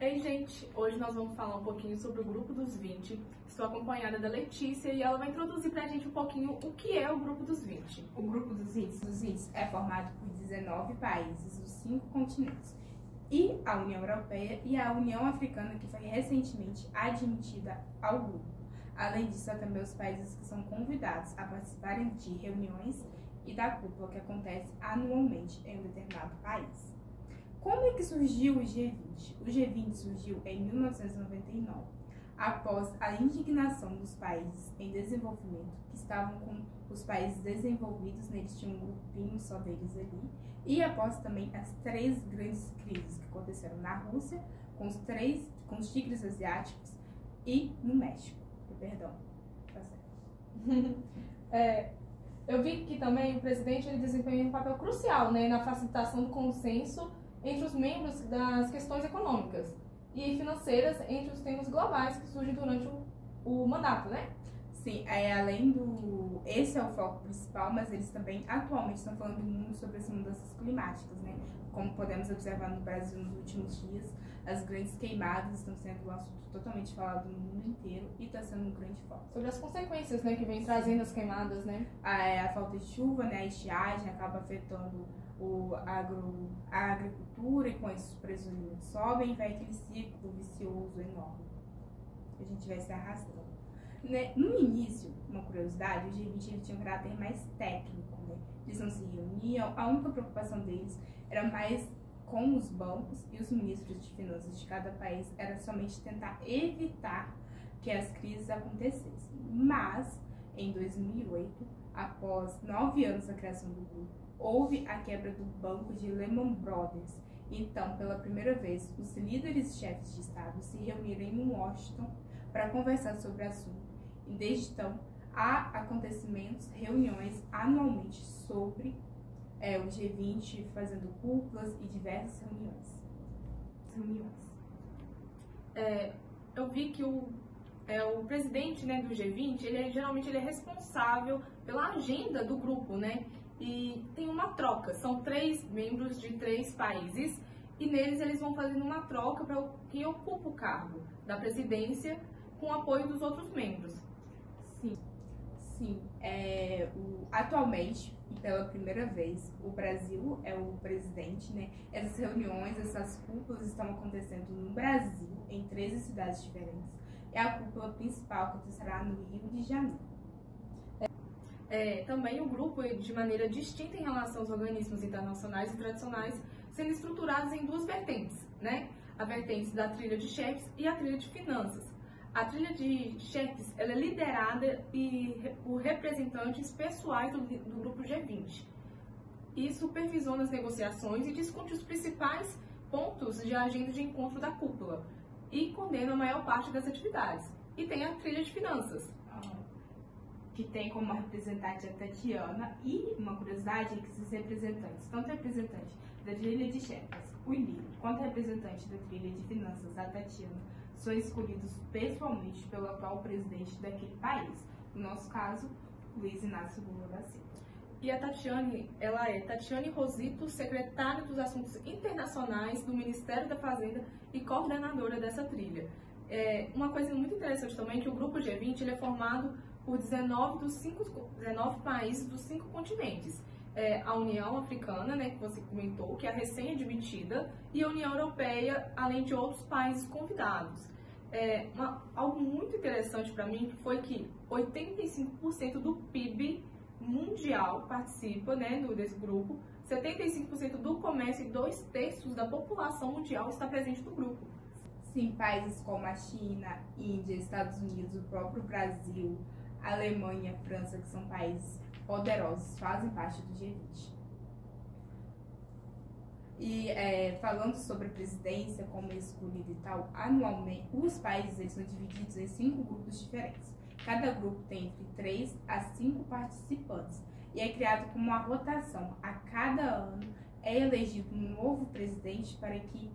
Ei, gente! Hoje nós vamos falar um pouquinho sobre o Grupo dos 20. Estou acompanhada da Letícia e ela vai introduzir pra gente um pouquinho o que é o Grupo dos 20. O Grupo dos 20 é formado por 19 países dos 5 continentes e a União Europeia e a União Africana, que foi recentemente admitida ao grupo. Além disso, há também os países que são convidados a participarem de reuniões e da cúpula que acontece anualmente em um determinado país. Como é que surgiu o G20? O G20 surgiu em 1999, após a indignação dos países em desenvolvimento, que estavam com os países desenvolvidos, né, eles tinham um grupinho só deles ali, e após também as 3 grandes crises que aconteceram na Rússia, com os tigres asiáticos e no México. Perdão, tá certo. Eu vi que também o presidente ele desempenha um papel crucial, né, na facilitação do consenso entre os membros das questões econômicas e financeiras entre os temas globais que surgem durante o mandato, né? Sim, esse é o foco principal, mas eles também atualmente estão falando muito sobre as mudanças climáticas, né? Como podemos observar no Brasil nos últimos dias, as grandes queimadas estão sendo um assunto totalmente falado no mundo inteiro e está sendo um grande foco. Sobre as consequências, né, que vem trazendo as queimadas, né? A falta de chuva, né, a estiagem acaba afetando a agricultura e com isso os preços dos alimentos sobem e vai aquele ciclo vicioso enorme que a gente vai se arrastando. No início, uma curiosidade, o G20 ele tinha um caráter mais técnico, né? Eles não se reuniam, a única preocupação deles era mais com os bancos e os ministros de finanças de cada país, era somente tentar evitar que as crises acontecessem. Mas, em 2008, após 9 anos da criação do grupo, houve a quebra do banco de Lehman Brothers. Então, pela primeira vez, os líderes e chefes de Estado se reuniram em Washington para conversar sobre o assunto. E desde então, há acontecimentos, reuniões anualmente sobre o G20, fazendo cúpulas e diversas reuniões. Eu vi que o presidente, né, do G20, geralmente ele é responsável pela agenda do grupo, né? E tem uma troca, são 3 membros de 3 países e neles eles vão fazendo uma troca para quem ocupa o cargo da presidência com o apoio dos outros membros. Sim. Atualmente, e pela primeira vez, o Brasil é o presidente, né? Essas reuniões, essas cúpulas estão acontecendo no Brasil, em 13 cidades diferentes. E a cúpula principal acontecerá no Rio de Janeiro. Também o grupo, de maneira distinta em relação aos organismos internacionais e tradicionais, sendo estruturados em 2 vertentes, né? A vertente da trilha de chefes e a trilha de finanças. A trilha de chefes ela é liderada por representantes pessoais do grupo G20 e supervisiona as negociações e discute os principais pontos de agenda de encontro da cúpula e coordena a maior parte das atividades. E tem a trilha de finanças, que tem como representante a Tatiana, e uma curiosidade é que esses representantes, tanto representante da trilha de chefes, o Lino, quanto representante da trilha de finanças, a Tatiana, são escolhidos pessoalmente pelo atual presidente daquele país, no nosso caso, Luiz Inácio Lula da Silva. E a Tatiane, ela é Tatiane Rosito, secretária dos Assuntos Internacionais do Ministério da Fazenda e coordenadora dessa trilha. Uma coisa muito interessante também é que o grupo G20 ele é formado por 19 países dos 5 continentes. A União Africana, né, que você comentou, que é recém-admitida, e a União Europeia, além de outros países convidados. Algo muito interessante para mim foi que 85% do PIB mundial participa, né, desse grupo, 75% do comércio e 2/3 da população mundial está presente no grupo. Sim, países como a China, Índia, Estados Unidos, o próprio Brasil, Alemanha, França, que são países poderosos, fazem parte do G20. E falando sobre a presidência, como é escolhida e tal, anualmente os países eles são divididos em 5 grupos diferentes. Cada grupo tem entre 3 a 5 participantes e é criado como uma rotação. A cada ano é elegido um novo presidente para que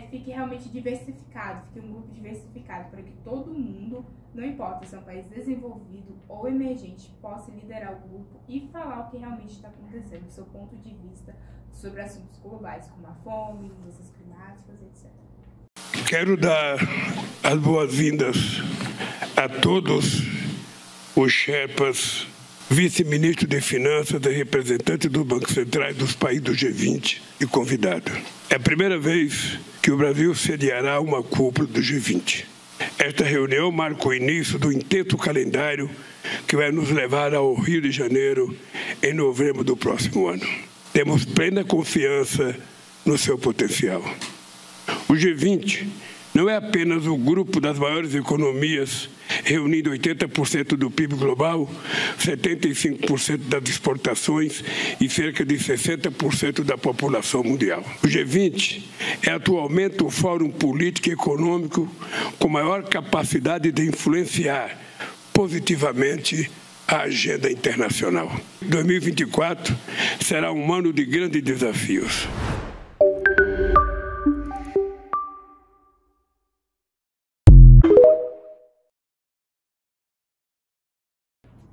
fique realmente diversificado, fique um grupo diversificado, para que todo mundo, não importa se é um país desenvolvido ou emergente, possa liderar o grupo e falar o que realmente está acontecendo, do seu ponto de vista sobre assuntos globais, como a fome, mudanças climáticas, etc. Quero dar as boas-vindas a todos os Sherpas, vice-ministro de Finanças e representante dos bancos centrais dos países do G20 e convidado. É a primeira vez que o Brasil sediará uma cúpula do G20. Esta reunião marca o início do intenso calendário que vai nos levar ao Rio de Janeiro em novembro do próximo ano. Temos plena confiança no seu potencial. O G20 não é apenas o grupo das maiores economias, reunindo 80% do PIB global, 75% das exportações e cerca de 60% da população mundial. O G20 é atualmente o fórum político e econômico com maior capacidade de influenciar positivamente a agenda internacional. 2024 será um ano de grandes desafios.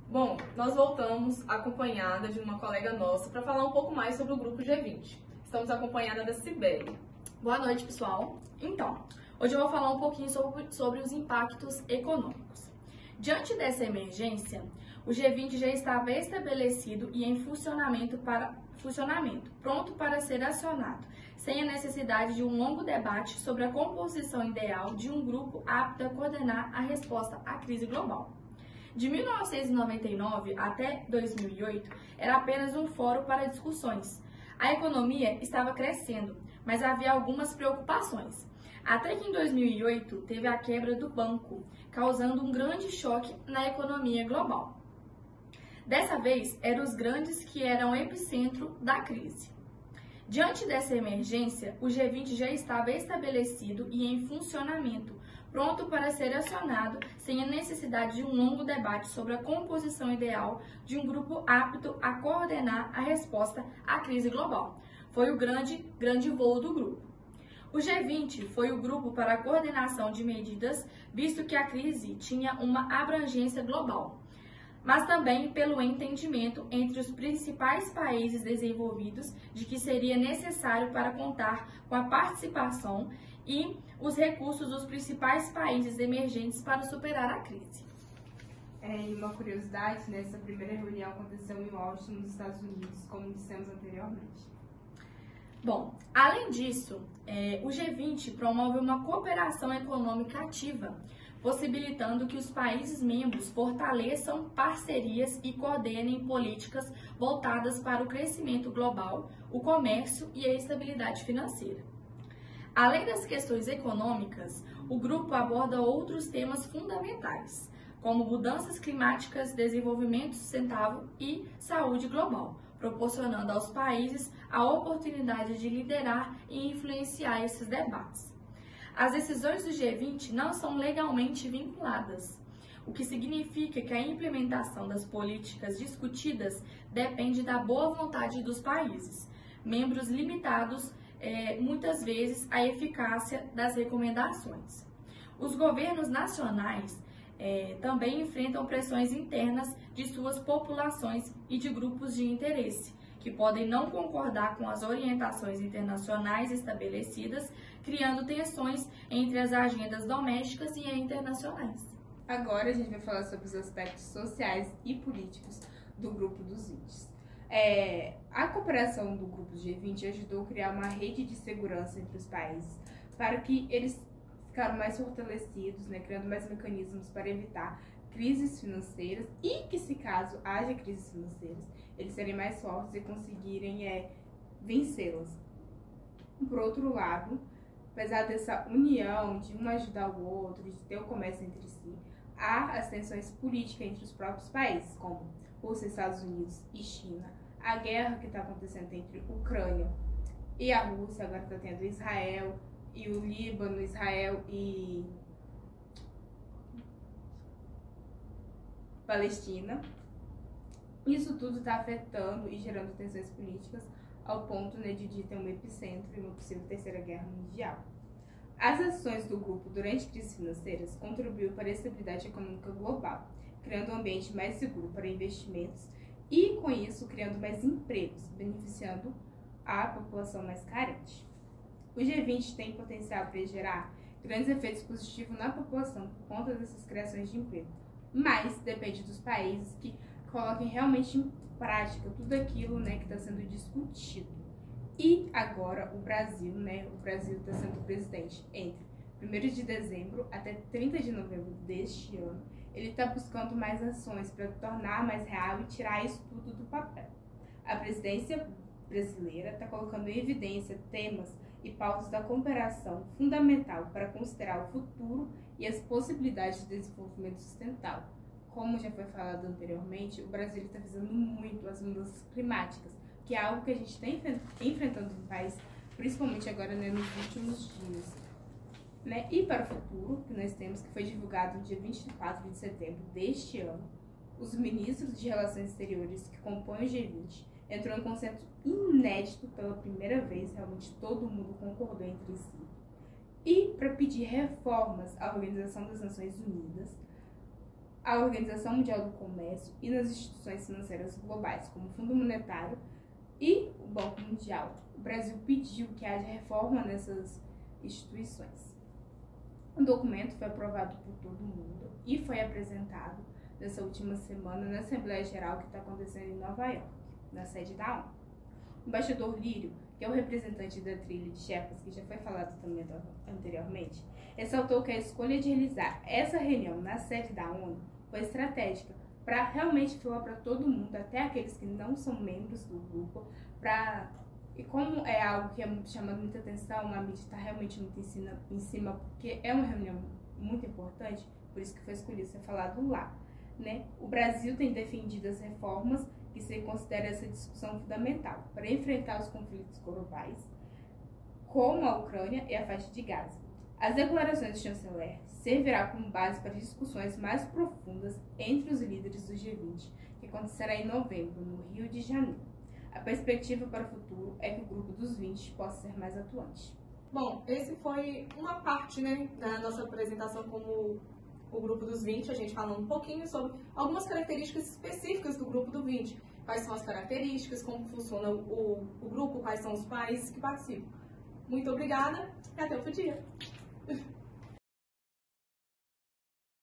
Bom, nós voltamos acompanhada de uma colega nossa para falar um pouco mais sobre o grupo G20. Estamos acompanhada da Cibele. Boa noite, pessoal. Então, hoje eu vou falar um pouquinho sobre os impactos econômicos. Diante dessa emergência, o G20 já estava estabelecido e em funcionamento, pronto para ser acionado, sem a necessidade de um longo debate sobre a composição ideal de um grupo apto a coordenar a resposta à crise global. De 1999 até 2008, era apenas um fórum para discussões. A economia estava crescendo, mas havia algumas preocupações. Até que em 2008 teve a quebra do banco, causando um grande choque na economia global. Dessa vez, eram os grandes que eram o epicentro da crise. Diante dessa emergência, o G20 já estava estabelecido e em funcionamento, pronto para ser acionado sem a necessidade de um longo debate sobre a composição ideal de um grupo apto a coordenar a resposta à crise global. Foi o grande voo do grupo. O G20 foi o grupo para a coordenação de medidas, visto que a crise tinha uma abrangência global, mas também pelo entendimento entre os principais países desenvolvidos de que seria necessário para contar com a participação e os recursos dos principais países emergentes para superar a crise. E uma curiosidade, essa primeira reunião aconteceu em Washington, nos Estados Unidos, como dissemos anteriormente. Bom, além disso, o G20 promove uma cooperação econômica ativa, possibilitando que os países membros fortaleçam parcerias e coordenem políticas voltadas para o crescimento global, o comércio e a estabilidade financeira. Além das questões econômicas, o grupo aborda outros temas fundamentais, como mudanças climáticas, desenvolvimento sustentável e saúde global, proporcionando aos países a oportunidade de liderar e influenciar esses debates. As decisões do G20 não são legalmente vinculadas, o que significa que a implementação das políticas discutidas depende da boa vontade dos países, membros limitados muitas vezes a eficácia das recomendações. Os governos nacionais também enfrentam pressões internas de suas populações e de grupos de interesse, que podem não concordar com as orientações internacionais estabelecidas, criando tensões entre as agendas domésticas e internacionais. Agora a gente vai falar sobre os aspectos sociais e políticos do grupo dos 20. A cooperação do grupo G20 ajudou a criar uma rede de segurança entre os países para que eles ficaram mais fortalecidos, criando mais mecanismos para evitar crises financeiras e que, se caso haja crises financeiras, eles serem mais fortes e conseguirem vencê-las. Por outro lado, apesar dessa união de um ajudar o outro, de ter o comércio entre si, há as tensões políticas entre os próprios países, como Rússia, Estados Unidos e China, a guerra que está acontecendo entre Ucrânia e a Rússia, agora está tendo Israel e o Líbano, Israel e Palestina. Isso tudo está afetando e gerando tensões políticas ao ponto de ter um epicentro e uma possível terceira guerra mundial. As ações do grupo durante crises financeiras contribuíram para a estabilidade econômica global, criando um ambiente mais seguro para investimentos e, com isso, criando mais empregos, beneficiando a população mais carente. O G20 tem potencial para gerar grandes efeitos positivos na população por conta dessas criações de emprego. Mas depende dos países que coloquem realmente em prática tudo aquilo, né, que está sendo discutido. E agora o Brasil, né, o Brasil está sendo presidente entre 1º de dezembro até 30 de novembro deste ano. Ele está buscando mais ações para tornar mais real e tirar isso tudo do papel. A presidência brasileira está colocando em evidência temas e pautas da cooperação fundamental para considerar o futuro e as possibilidades de desenvolvimento sustentável. Como já foi falado anteriormente, o Brasil está visando muito as mudanças climáticas, que é algo que a gente está enfrentando no país, principalmente agora, né, nos últimos dias. Né? E para o futuro, que nós temos, que foi divulgado no dia 24 de setembro deste ano, os ministros de Relações Exteriores que compõem o G20 entrou em consenso inédito pela primeira vez, realmente todo mundo concordou entre si, e para pedir reformas à Organização das Nações Unidas, à Organização Mundial do Comércio e nas instituições financeiras globais, como o Fundo Monetário e o Banco Mundial. O Brasil pediu que haja reforma nessas instituições. O documento foi aprovado por todo mundo e foi apresentado nessa última semana na Assembleia Geral que está acontecendo em Nova York, na sede da ONU. O embaixador Lírio, que é o representante da trilha de Sherpas, que já foi falado também anteriormente, ressaltou que a escolha de realizar essa reunião na sede da ONU foi estratégica para realmente falar para todo mundo, até aqueles que não são membros do grupo, e como é algo que é chamando muita atenção, a mídia está realmente muito em cima, porque é uma reunião muito importante, por isso que foi escolhido ser falado lá. Né? O Brasil tem defendido as reformas que se considera essa discussão fundamental para enfrentar os conflitos globais, como a Ucrânia e a faixa de Gaza. As declarações do chanceler servirá como base para discussões mais profundas entre os líderes do G20, que acontecerá em novembro, no Rio de Janeiro. A perspectiva para o futuro é que o grupo dos 20 possa ser mais atuante. Bom, esse foi uma parte, né, da nossa apresentação como o grupo dos 20, a gente falando um pouquinho sobre algumas características específicas do grupo do 20. Quais são as características, como funciona o grupo, quais são os países que participam. Muito obrigada e até outro dia.